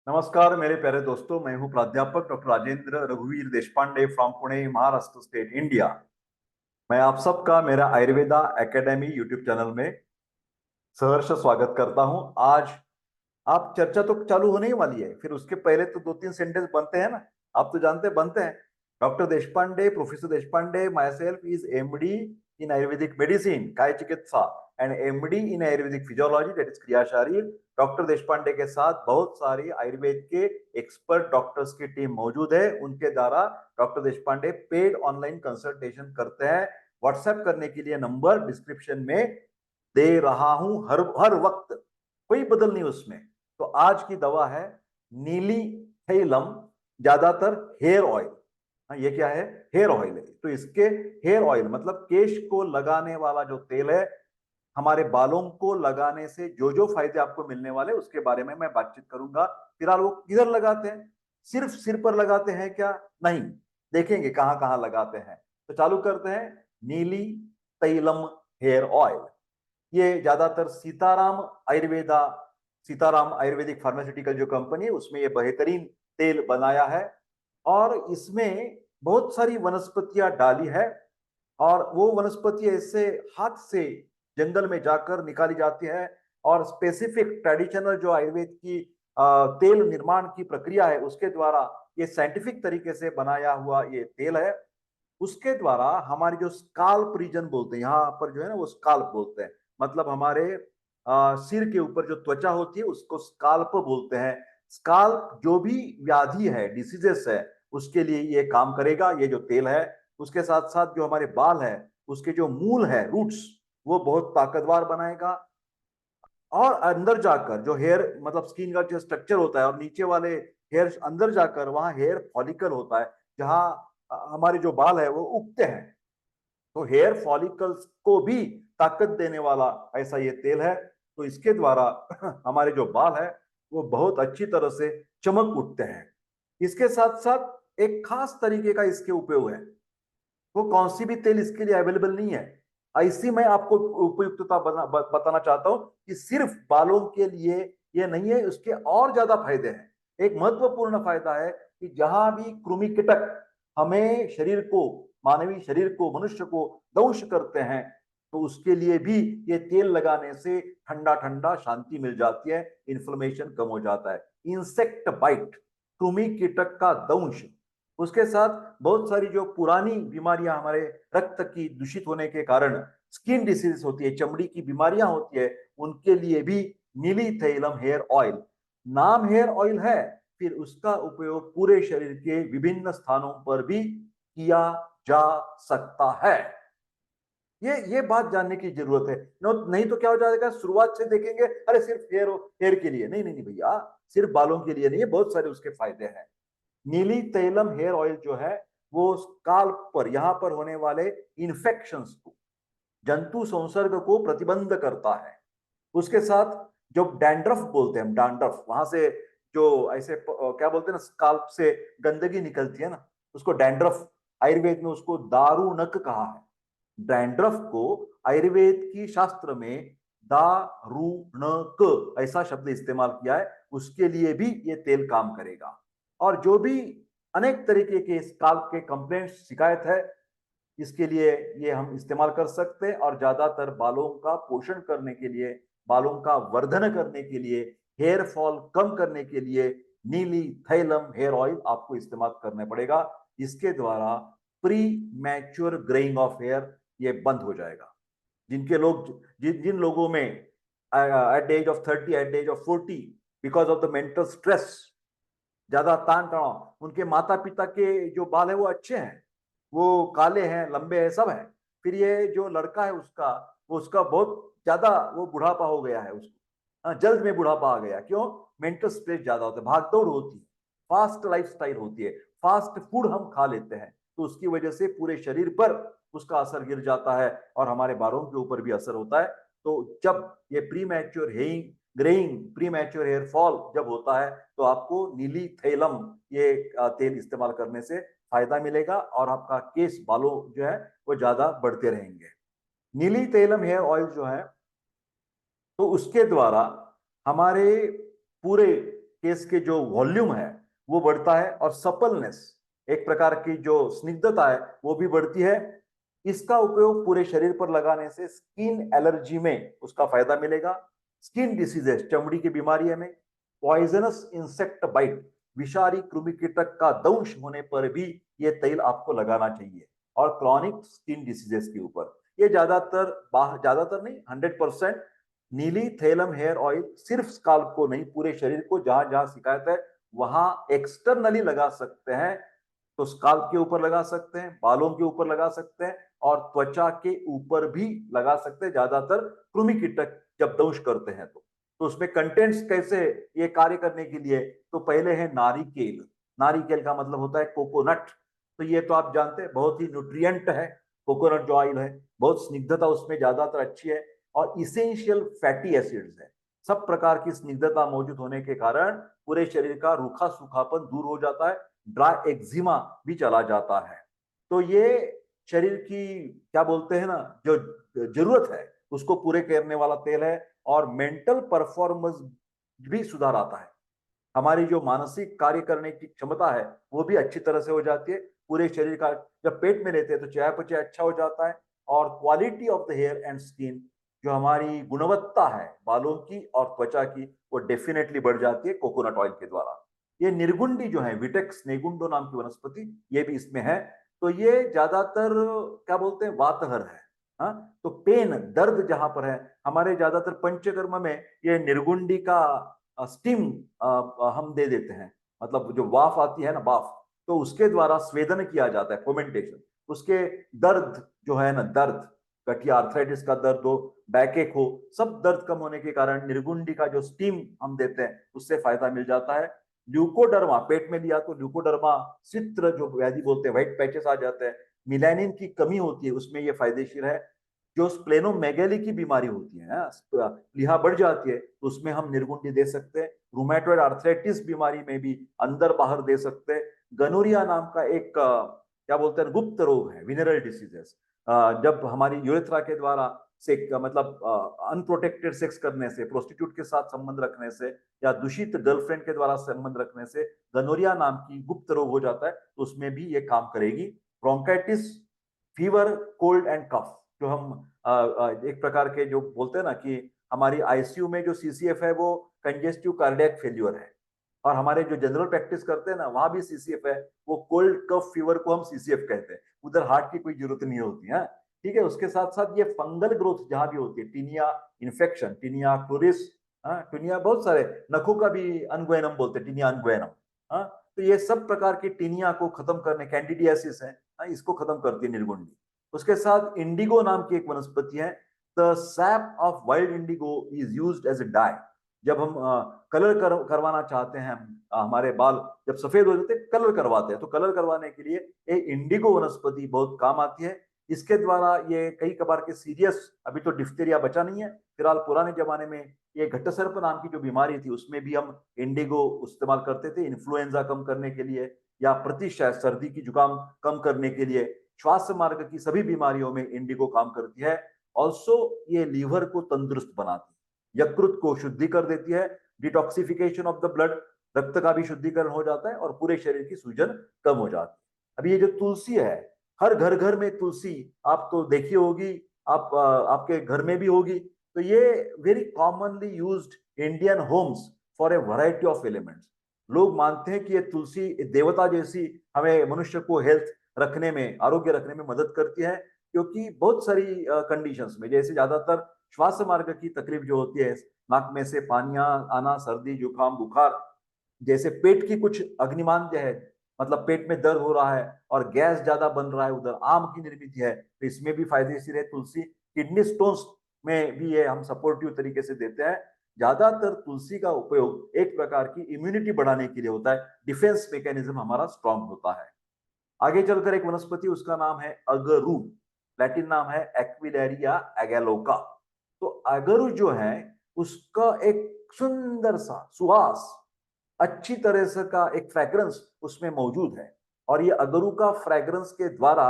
नमस्कार मेरे प्यारे दोस्तों, मैं हूं प्राध्यापक डॉक्टर राजेंद्र रघुवीर Deshpande from Pune, Maharashtra state, India. मैं आप सबका मेरा आयुर्वेदा एकेडमी यूट्यूब चैनल में सहर्ष स्वागत करता हूं। आज आप चर्चा तो चालू होने ही वाली है, फिर उसके पहले तो दो तीन सेंटेंस बनते हैं ना। आप तो जानते हैं बनते हैं। Doctor Deshpande, professor Deshpande, my self is MD in Ayurvedic medicine काय चिकित्सा and MD in Ayurvedic physiology, that is क्रिया शरीर। डॉक्टर देशपांडे के साथ बहुत सारी आयुर्वेद के एक्सपर्ट डॉक्टर्स की टीम मौजूद है। उनके द्वारा doctor Deshpande paid online consultation करते हैं। व्हाट्सएप करने के लिए नंबर डिस्क्रिप्शन में दे रहा हूं। हर हर वक्त कोई बदल नहीं उसमें। तो आज की दवा है नीली थैलम, ज्यादातर हेयर ऑयल। हाँ, ये क्या है? हेयर ऑयल है। तो इसके हेयर ऑयल मतलब केश को लगाने वाला जो तेल है, हमारे बालों को लगाने से जो जो फायदे आपको मिलने वाले उसके बारे में मैं बातचीत करूंगा। फिलहाल वो किधर लगाते हैं? सिर्फ सिर पर लगाते हैं क्या? नहीं, देखेंगे कहां कहां लगाते हैं। तो चालू करते हैं। नीली तैलम हेयर ऑयल, ये ज्यादातर सीताराम आयुर्वेदिक फार्मास्यूटिकल जो कंपनी है उसमें ये बेहतरीन तेल बनाया है। और इसमें बहुत सारी वनस्पतियां डाली है। और वो वनस्पति ऐसे हाथ से जंगल में जाकर निकाली जाती है। और स्पेसिफिक ट्रेडिशनल जो आयुर्वेद की तेल निर्माण की प्रक्रिया है उसके द्वारा ये साइंटिफिक तरीके से बनाया हुआ ये तेल है। उसके द्वारा हमारी जो स्काल्प रीजन बोलते हैं, यहाँ पर जो है ना वो स्काल्प बोलते हैं, मतलब हमारे सिर के ऊपर जो त्वचा होती है उसको स्काल्प बोलते हैं। स्काल्प जो भी व्याधि है, डिसीजेस है, उसके लिए ये काम करेगा ये जो तेल है। उसके साथ साथ जो हमारे बाल है उसके जो मूल है, रूट्स, वो बहुत ताकतवर बनाएगा। और अंदर जाकर जो हेयर मतलब स्किन का जो स्ट्रक्चर होता है और नीचे वाले हेयर अंदर जाकर वहां हेयर फॉलिकल होता है, जहां हमारे जो बाल है वो उगते हैं। तो हेयर फॉलिकल्स को भी ताकत देने वाला ऐसा ये तेल है। तो इसके द्वारा हमारे जो बाल है वो बहुत अच्छी तरह से चमक उठते हैं। इसके साथ साथ एक खास तरीके का इसके उपयोग है। वो कौन सी भी तेल इसके लिए अवेलेबल नहीं है। ऐसी मैं आपको उपयुक्तता बताना चाहता हूं कि सिर्फ बालों के लिए ये नहीं है, उसके और ज्यादा फायदे हैं। एक महत्वपूर्ण फायदा है कि जहां भी कृमि कीटक हमें शरीर को, मानवीय शरीर को, मनुष्य को दंश करते हैं, तो उसके लिए भी ये तेल लगाने से ठंडा ठंडा शांति मिल जाती है, इन्फ्लेमेशन कम हो जाता है। इंसेक्ट बाइट, कृमि कीटक का दंश। उसके साथ बहुत सारी जो पुरानी बीमारियां हमारे रक्त की दूषित होने के कारण स्किन डिसीज होती है, चमड़ी की बीमारियां होती है, उनके लिए भी नीली तैलम हेयर ऑयल। नाम हेयर ऑयल है, फिर उसका उपयोग पूरे शरीर के विभिन्न स्थानों पर भी किया जा सकता है। ये बात जानने की जरूरत है। नहीं तो क्या हो जाएगा, शुरुआत से देखेंगे अरे सिर्फ हेयर हेयर के लिए, नहीं नहीं नहीं भैया, सिर्फ बालों के लिए नहीं है, बहुत सारे उसके फायदे हैं। नीली तैलम हेयर ऑयल जो है वो स्काल्प पर, यहां पर होने वाले इन्फेक्शंस को, जंतु संसर्ग को प्रतिबंध करता है। उसके साथ जो डैंड्रफ बोलते हैं हम, डैंड्रफ, वहां से जो ऐसे क्या बोलते हैं ना, स्काल्प से गंदगी निकलती है ना, उसको डैंड्रफ, आयुर्वेद में उसको दारुणक कहा है। डैंड्रफ को आयुर्वेद की शास्त्र में दारुणक ऐसा शब्द इस्तेमाल किया है। उसके लिए भी ये तेल काम करेगा। और जो भी अनेक तरीके के स्काल्प के कंप्लेंट, शिकायत है, इसके लिए ये हम इस्तेमाल कर सकते हैं। और ज्यादातर बालों का पोषण करने के लिए, बालों का वर्धन करने के लिए, हेयर फॉल कम करने के लिए नीली थैलम हेयर ऑयल आपको इस्तेमाल करना पड़ेगा। इसके द्वारा premature greying of hair ये बंद हो जाएगा। जिनके लोग जिन लोगों में at the age of 30, at the age of 40, because of the mental stress, ज्यादा तान तनाव, उनके माता पिता के जो बाल है वो अच्छे हैं, वो काले हैं, लंबे हैं, सब हैं। फिर ये जो लड़का है उसका, वो उसका बहुत ज्यादा वो बुढ़ापा हो गया है उसको, जल्द में बुढ़ापा आ गया। क्यों? मेंटल स्ट्रेस ज्यादा होता है, भागदौड़ होती है, फास्ट लाइफ स्टाइल होती है, फास्ट फूड हम खा लेते हैं, तो उसकी वजह से पूरे शरीर पर उसका असर गिर जाता है और हमारे बालों के ऊपर भी असर होता है। तो जब ये प्री मैच्योर हेइंग greying, premature hair fall जब होता है, तो आपको नीली थैलम ये तेल इस्तेमाल करने से फायदा मिलेगा और आपका केस, बालों जो है वो ज्यादा बढ़ते रहेंगे। नीली तैलम हेयर ऑयल जो है, तो उसके द्वारा हमारे पूरे केस के जो वॉल्यूम है वो बढ़ता है, और सपलनेस, एक प्रकार की जो स्निग्धता है वो भी बढ़ती है। इसका उपयोग पूरे शरीर पर लगाने से स्किन एलर्जी में उसका फायदा मिलेगा। स्किन डिसीजेस, चमड़ी की बीमारियों में, पॉइजनस इंसेक्ट बाइट, विषारी कृमि कीटक का दंश होने पर भी ये तेल आपको लगाना चाहिए। और क्रॉनिक स्किन डिसीजेस के ऊपर ये ज्यादातर नहीं, 100% नीली थैलम हेयर ऑयल सिर्फ स्काल्प को नहीं, पूरे शरीर को जहां जहां शिकायत है वहां एक्सटर्नली लगा सकते हैं। तो स्काल्प के ऊपर लगा सकते हैं, बालों के ऊपर लगा सकते हैं, और त्वचा के ऊपर भी लगा सकते हैं, ज्यादातर कृमि कीटक जब दंश करते हैं तो उसमें कंटेंट्स कैसे ये कार्य करने के लिए, तो पहले है नारिकेल। नारिकेल का मतलब होता है कोकोनट। तो ये तो आप जानते हैं बहुत ही न्यूट्रिएंट है, कोकोनट जो ऑयल है, बहुत स्निग्धता उसमें ज्यादातर अच्छी है, और इसेंशियल फैटी एसिड्स है। सब प्रकार की स्निग्धता मौजूद होने के कारण पूरे शरीर का रूखा सूखापन दूर हो जाता है, ड्राई एक्जिमा भी चला जाता है। तो ये शरीर की क्या बोलते हैं ना, जो जरूरत है उसको पूरे करने वाला तेल है। और मेंटल परफॉर्मेंस भी सुधार आता है, हमारी जो मानसिक कार्य करने की क्षमता है वो भी अच्छी तरह से हो जाती है पूरे शरीर का। जब पेट में लेते हैं तो चयापचय अच्छा हो जाता है, और quality of the hair and skin, जो हमारी गुणवत्ता है बालों की और त्वचा की, वो डेफिनेटली बढ़ जाती है कोकोनट ऑयल के द्वारा। ये निर्गुंडी जो है, विटेक्स नेगुंडो नाम की वनस्पति, ये भी इसमें है। तो ये ज्यादातर क्या बोलते हैं, वातहर है। हाँ, तो पेन, दर्द जहां पर है, हमारे ज्यादातर पंचकर्म में ये निर्गुंडी का स्टीम हम दे देते हैं, मतलब जो वाफ आती है ना, बाफ, तो उसके द्वारा स्वेदन किया जाता है, फोमेंटेशन। उसके दर्द जो है ना, दर्द, गठिया आर्थराइटिस का दर्द हो, बैकएक हो, सब दर्द कम होने के कारण निर्गुंडी का जो स्टीम हम देते हैं उससे फायदा मिल जाता है। ल्यूकोडर्मा, पेट में लिया तो ल्यूकोडर्मा चित्र जो व्याधि बोलते हैं, व्हाइट पैचेस आ जाते हैं, मिलानिन की कमी होती है उसमें ये फायदेशीर है। जो स्प्लेनोमेगेली की बीमारी होती है, लिहा बढ़ जाती है, तो उसमें हम निर्गुंडी दे सकते हैं। रूमेटॉइड आर्थराइटिस बीमारी में भी अंदर बाहर दे सकते हैं। गनोरिया नाम का एक क्या बोलते हैं, गुप्त रोग है, विनरल डिसीजेस, जब हमारी यूरेथ्रा के द्वारा से मतलब अनप्रोटेक्टेड सेक्स करने से, प्रोस्टिट्यूट के साथ संबंध रखने से, या दूषित गर्लफ्रेंड के द्वारा संबंध रखने से गनोरिया नाम की गुप्त रोग हो जाता है, तो उसमें भी ये काम करेगी। ब्रोंकाइटिस, फीवर, कोल्ड एंड कफ, जो हम एक प्रकार के जो बोलते हैं ना कि हमारी आईसीयू में जो सीसीएफ है वो कंजेस्टिव कार्डियक फेल्यूर है, और हमारे जो जनरल प्रैक्टिस करते हैं ना वहां भी सीसीएफ है, वो कोल्ड कफ फीवर को हम सीसीएफ कहते हैं, उधर हार्ट की कोई जरूरत नहीं होती है। ठीक है, उसके साथ साथ ये फंगल ग्रोथ जहां भी होती है, टीनिया इन्फेक्शन, टीनिया क्लोरिस, टीनिया बहुत सारे नखों का भी अनगुएनम बोलते हैं, टीनिया अनगुएनम। तो ये सब प्रकार की टीनिया को खत्म करने, कैंडिडियासिस है, इसको खत्म करती है निर्गुंडी। उसके साथ इंडिगो नाम की एक वनस्पति है। The sap of wild indigo is used as a dye. जब हम करवाना चाहते हैं, हमारे बाल जब सफेद हो जाते हैं, कलर करवाते हैं, तो कलर करवाने के लिए ये इंडिगो वनस्पति बहुत काम आती है। इसके द्वारा ये कई कबार के सीरियस, अभी तो डिफ्थेरिया बचा नहीं है फिलहाल, पुराने जमाने में ये घटसर्प नाम की जो बीमारी थी उसमें भी हम इंडिगो इस्तेमाल करते थे, इन्फ्लुएंजा कम करने के लिए, या प्रतिशय सर्दी की जुकाम कम करने के लिए, श्वास मार्ग की सभी बीमारियों में इंडिगो काम करती है। ऑल्सो ये लीवर को तंदुरुस्त बनाती है, यकृत को शुद्धि कर देती है, डिटॉक्सिफिकेशन ऑफ द ब्लड, रक्त का भी शुद्धिकरण हो जाता है, और पूरे शरीर की सूजन कम हो जाती है। अभी ये जो तुलसी है, हर घर घर में तुलसी आप तो देखी होगी, आप आपके घर में भी होगी। तो ये very commonly used Indian homes for a variety of elements. लोग मानते हैं कि ये तुलसी देवता जैसी हमें, मनुष्य को हेल्थ रखने में, आरोग्य रखने में मदद करती है, क्योंकि बहुत सारी कंडीशंस में, जैसे ज्यादातर श्वास मार्ग की तकलीफ जो होती है, नाक में से पानी आना, सर्दी जुकाम बुखार, जैसे पेट की कुछ अग्निमांद्य है, मतलब पेट में दर्द हो रहा है और गैस ज्यादा बन रहा है, उधर आम की निर्मित है, तो इसमें भी फायदेशीर है तुलसी। किडनी स्टोन्स में भी ये हम सपोर्टिव तरीके से देते हैं। ज्यादातर तुलसी का उपयोग एक प्रकार की इम्यूनिटी बढ़ाने के लिए होता है, डिफेंस मैकेनिज्म हमारा स्ट्रांग होता है। आगे चलकर एक वनस्पति, उसका नाम है अगरू, लैटिन नाम है एक्विलेरिया एगेलोका। तो अगरू जो है उसका एक सुंदर सा सुहास, अच्छी तरह से का एक फ्रेग्रेंस उसमें मौजूद है, और ये अगरू का फ्रेग्रेंस के द्वारा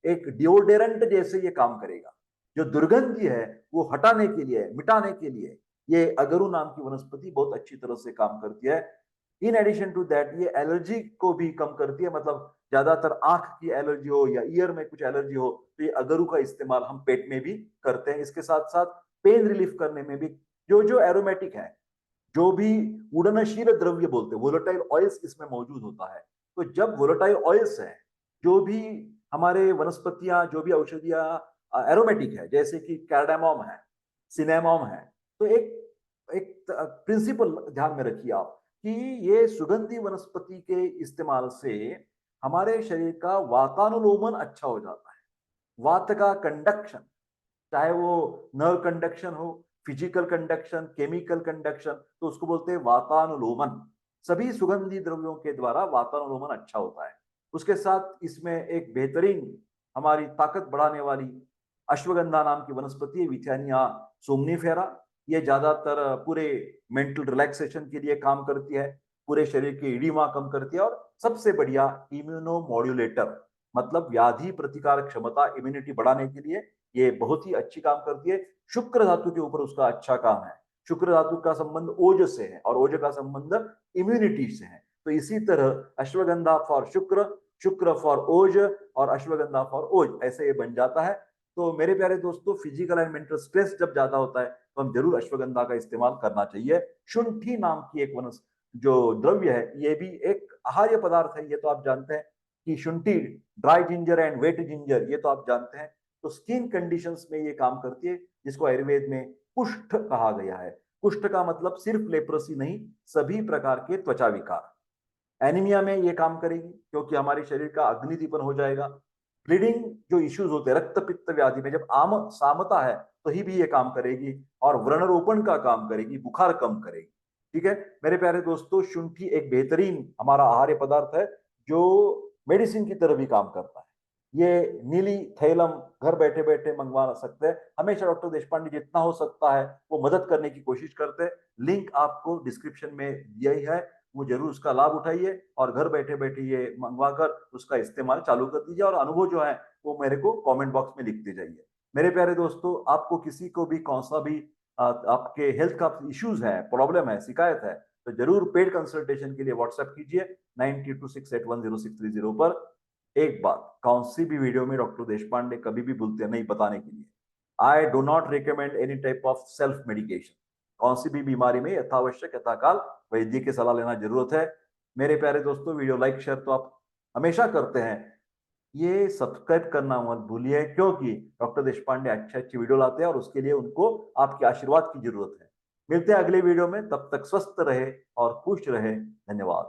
एक डिओडेरेंट जैसे ये काम करेगा। जो दुर्गंधि है वो हटाने के लिए, मिटाने के लिए ये अगरू नाम की वनस्पति बहुत अच्छी तरह से काम करती है। इन एडिशन टू दैट ये एलर्जी को भी कम करती है, मतलब ज्यादातर आंख की एलर्जी हो या ईयर में कुछ एलर्जी हो तो ये अगरू का इस्तेमाल हम पेट में भी करते हैं। इसके साथ साथ पेन रिलीफ करने में भी जो जो एरोमेटिक है, जो भी उड़नशील द्रव्य बोलते हैं, वोलेटाइल ऑयल्स इसमें मौजूद होता है। तो जब वोलेटाइल ऑयल्स है, जो भी हमारे वनस्पतियां, जो भी औषधियां एरोमेटिक है, जैसे कि कार्डामोम है, सिनेमोम है, तो एक एक प्रिंसिपल ध्यान में रखिए आप कि ये सुगंधी वनस्पति के इस्तेमाल से हमारे शरीर का वातानुलोमन अच्छा हो जाता है। वात का कंडक्शन, चाहे वो नर्व कंडक्शन हो, फिजिकल कंडक्शन, केमिकल कंडक्शन, तो उसको बोलते हैं वातानुलोमन। सभी सुगंधी द्रव्यों के द्वारा वातानुलोमन अच्छा होता है। उसके साथ इसमें एक बेहतरीन हमारी ताकत बढ़ाने वाली अश्वगंधा नाम की वनस्पति है, विथानिया सोमनीफेरा। ये ज्यादातर पूरे मेंटल रिलैक्सेशन के लिए काम करती है, पूरे शरीर की इडिमा कम करती है, और सबसे बढ़िया इम्यूनो मॉड्यूलेटर, मतलब व्याधि प्रतिकार क्षमता, इम्यूनिटी बढ़ाने के लिए ये बहुत ही अच्छी काम करती है। शुक्र धातु के ऊपर उसका अच्छा काम है। शुक्र धातु का संबंध ओज से है और ओज का संबंध इम्यूनिटी से है। तो इसी तरह अश्वगंधा फॉर शुक्र, शुक्र फॉर ओज, और अश्वगंधा फॉर ओज, ऐसे ये बन जाता है। तो मेरे प्यारे दोस्तों, फिजिकल एंड मेंटल स्ट्रेस जब ज्यादा होता है तो हम जरूर अश्वगंधा का इस्तेमाल करना चाहिए। शुंठी नाम की एक वनस्पति जो द्रव्य है, ये भी एक आहार्य पदार्थ है, ये तो आप जानते हैं कि शुंठी, dry ginger and wet ginger, ये तो आप जानते हैं। तो स्किन कंडीशंस में ये काम करती है, जिसको आयुर्वेद में कुष्ठ कहा गया है। कुष्ठ का मतलब सिर्फ लेप्रोसी नहीं, सभी प्रकार के त्वचा विकार। एनीमिया में ये काम करेगी क्योंकि हमारे शरीर का अग्निदीपन हो जाएगा। ब्लीडिंग जो इश्यूज होते हैं रक्त पित्त व्याधि में, जब आम सामता है तो ही भी ये काम करेगी, और व्रणरोपण का काम करेगी, बुखार कम करेगी। ठीक है मेरे प्यारे दोस्तों, शुंठी एक बेहतरीन हमारा आहार्य पदार्थ है जो मेडिसिन की तरह भी काम करता है। ये नीली थैलम घर बैठे बैठे मंगवा सकते हैं। हमेशा डॉक्टर देशपांडे जितना हो सकता है वो मदद करने की कोशिश करते हैं। लिंक आपको डिस्क्रिप्शन में दिया ही है, वो जरूर उसका लाभ उठाइए और घर बैठे बैठे ये मंगवा कर उसका इस्तेमाल चालू कर दीजिए, और अनुभव जो है वो मेरे को कमेंट बॉक्स में लिखते जाइए। मेरे प्यारे दोस्तों, आपको किसी को भी कौन सा भी आपके हेल्थ का इश्यूज है, प्रॉब्लम है, शिकायत है, तो जरूर पेड कंसल्टेशन के लिए व्हाट्सएप कीजिए 9226810630 पर। एक बात, कौन सी भी वीडियो में डॉक्टर देशपांडे कभी भी भूलते नहीं बताने के लिए, I do not recommend any type of self medication. कौन सी भी बीमारी में यथावश्यक यथाकाल वैद्य की सलाह लेना जरूरत है। मेरे प्यारे दोस्तों, वीडियो लाइक शेयर तो आप हमेशा करते हैं, ये सब्सक्राइब करना मत भूलिए, क्योंकि डॉक्टर देशपांडे अच्छे अच्छे वीडियो लाते हैं और उसके लिए उनको आपके आशीर्वाद की जरूरत है। मिलते हैं अगले वीडियो में, तब तक स्वस्थ रहे और खुश रहे। धन्यवाद।